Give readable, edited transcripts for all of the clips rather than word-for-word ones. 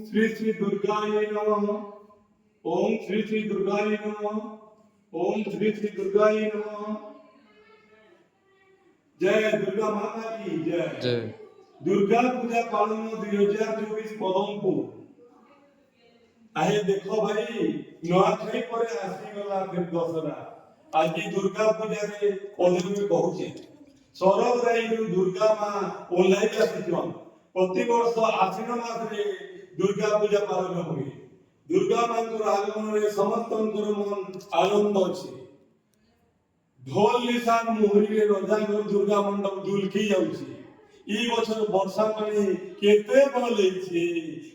श्री श्री दुर्गाय नमः। ओम श्री श्री दुर्गाय नमः। ओम श्री श्री दुर्गाय नमः। जय दुर्गा माता की जय। जय। दुर्गा पूजा पालन 2024 पदमपुर। आहे देखो भाई नुआखाई परे आसी गला फिर दशहरा। आज दुर्गा पूजा रे पदम में कहूचे सरब राई दुर्गा मां ओलाई आसीछन। प्रति वर्ष आश्विन मास रे दुर्गा पूजा पालन हुए। दुर्गा मां आगमन रे समस्तंकर मन आनंद अछि। ढोल निशान मुहुरी रजागर दुर्गा मंडप दुलकी जाउछि। ई बछर वर्षा पानी केते बलेछि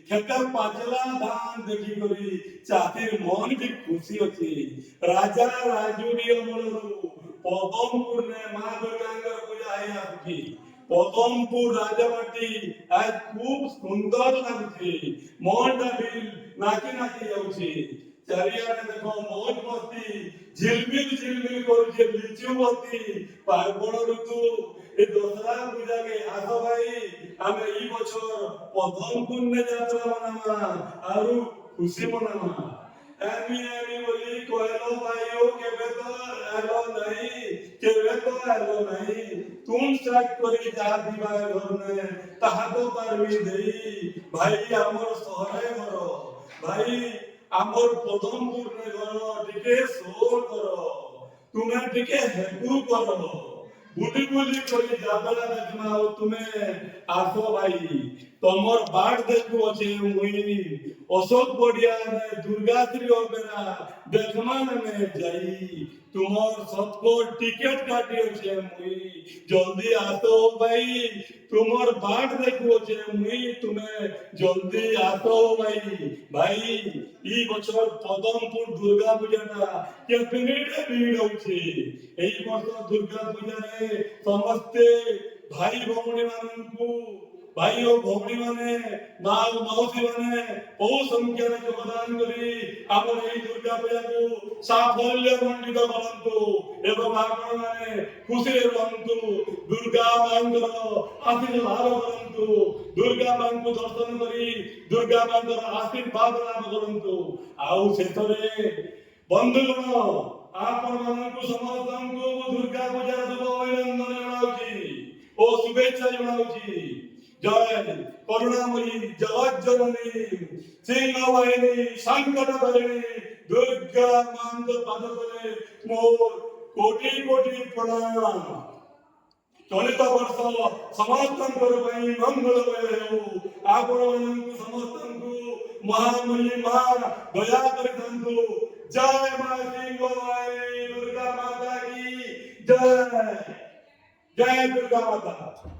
खेते पाचला धान देखि करी चातिर मन भी खुशी अछि। राजा राजुरी अमरु पदमपुर ने मां दुर्गांगर पूजा है आछि। पदमपुर राजबाटी आज खूब सुंदर लागछि। मनटा भी नाची नाची जाउछि। चारियाडे देखो मौज मस्ती झिलमिल करुछे लिचु बत्ती पार्वण ऋतु ए दशहरा पूजा के आस भाई आमे ई बछर पदमपुर ने यात्रा मनामा आरु खुशी मनामा। एमी बोली कहलो भाइयो केबे तो आलो नहीं तुम स्टार्ट करी जा दिबा घर ने ताहा तो पारमी देई भाई हमर सहरे घर भाई आमर पदमपुर ने घर टिके सोर करो तुम्हें टिके हेतु करो बुली बुली करी जाबला देखमा तुम्हें आसो भाई तमर बाट देखु अछि मुई अशोक पड़िया ने दुर्गा श्री ओपेरा देखमा में जाई तुमर सबको टिकट काटी अछि मुई जल्दी आसो भाई तुमर बाट देखु अछि मुई तुम्हें जल्दी आसो भाई ई बछर पदमपुर दुर्गा पूजाटा केतनीटे भीड़ होछि। एई वर्ष दुर्गा पूजा रे समस्ते भाई भौणी माननकु भाई और भौणी माने माँ मौसी माने बहु संख्या रे योगदान करी आमर एई दुर्गा पूजा को साफल्य मंडित करंतु एवं आपण माने खुशी रे रहंतु दुर्गा मांकर आशीर्वाद करंतु दुर्गा मां को दर्शन करी दुर्गा मांकर आशीर्वाद लाभ करंतु आउ शेषरे बंधुगण आपण मानकु समस्तंकु दुर्गा पूजा शुभ अभिनंदन जणाउछि ओ शुभेच्छा जणाउछि। जय करुणामयी जगत जननी सिंहवाहिनी संकट हरिणी दुर्गा मां पाद तले मोर कोटि कोटि प्रणाम। चलित वर्ष समस्तंकर पई मंगलमय हेउ आपण मानकु समस्तंकु महामयी मां दया करितंतु। जय मां सिंहवाहिनी दुर्गा माता की जय। जय दुर्गा माता।